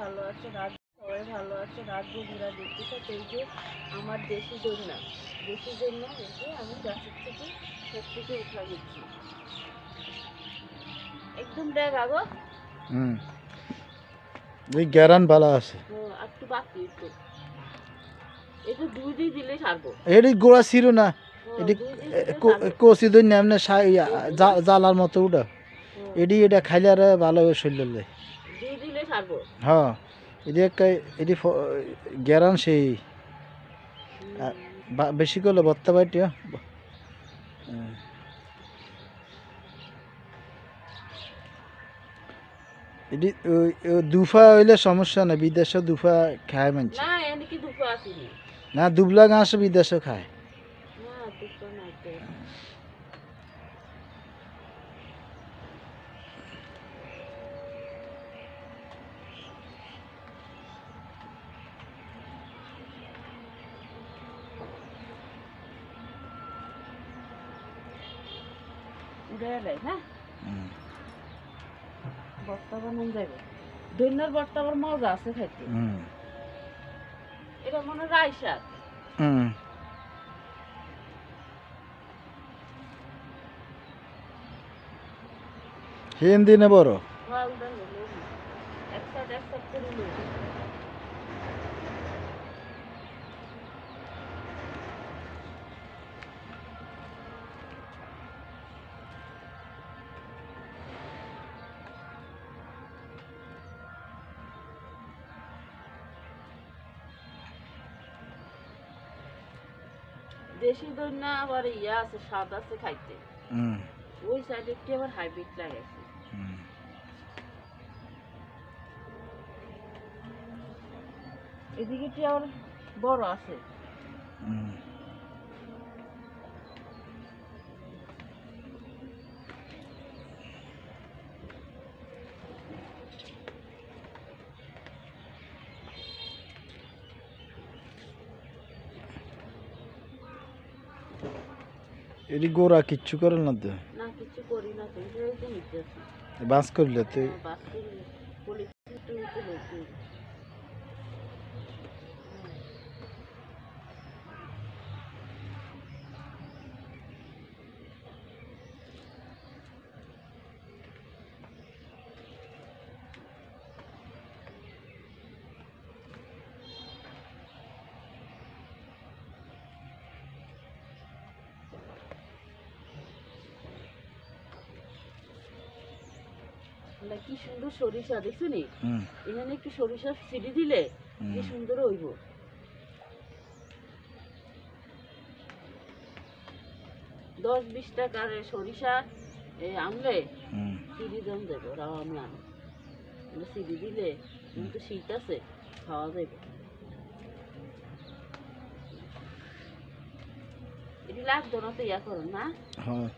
ভালো আছে, সবাই ভালো আছে। রাত বন্ধুরা দেখতেছে এই যে আমার দেশি দৈন্য, এই যে আমি গাছের থেকে সব থেকে উঠা দিচ্ছি একদম দেখ আগো। এই গ্যারান ভালো আছে। একটু বাকি একটু দুই দুই দিলে ছাড়বো। এটি গোড়া ছিল না, এটি কচি দৈন্য এমনি জ্বালার মতো উঠা। এটা খাইলে আর ভালো শরীর যায়। দুই দিলে ছাড়বো। হ্যাঁ, এটি গ্যারান সেই বেশি করলে ভর্তা পাইটি। এটি দুফা হইলে সমস্যা নাই, বিদেশে দুফা খায় মানছে না, দুবলা ঘাস বিদেশে খায়। দৈন্যর বর্তা আবার মজা আছে খাইতে। এটা মনে হয় রাই শাক। হিন্দি নে বড় দেশি দৈন্য আবার ইয়া আছে, স্বাদ আছে খাইতে। ওই সাইডে কি আবার হাইব্রিড লাগাইছে। এদিকে কি আবার বড় আছে। এটি গোড়া কিচ্ছু করে না তো? না কিছু করি না তো, এই যে নিতেছি বাস করলে তো বাস করলে পলিথিন তুলতে হইছে। কি সুন্দর সরিষা দেখছো নি, এখানে একটু সরিষা ছিটি দিলে কি সুন্দর হইব। 10-20 টাকার সরিষা আনলে সিঁড়ি দাম দেবো, রাও আমি আনো সিঁড়ি দিলে কিন্তু শীত আছে খাওয়া যাবে। এটি লাগতো না তো, ইয়া করো না। হ্যাঁ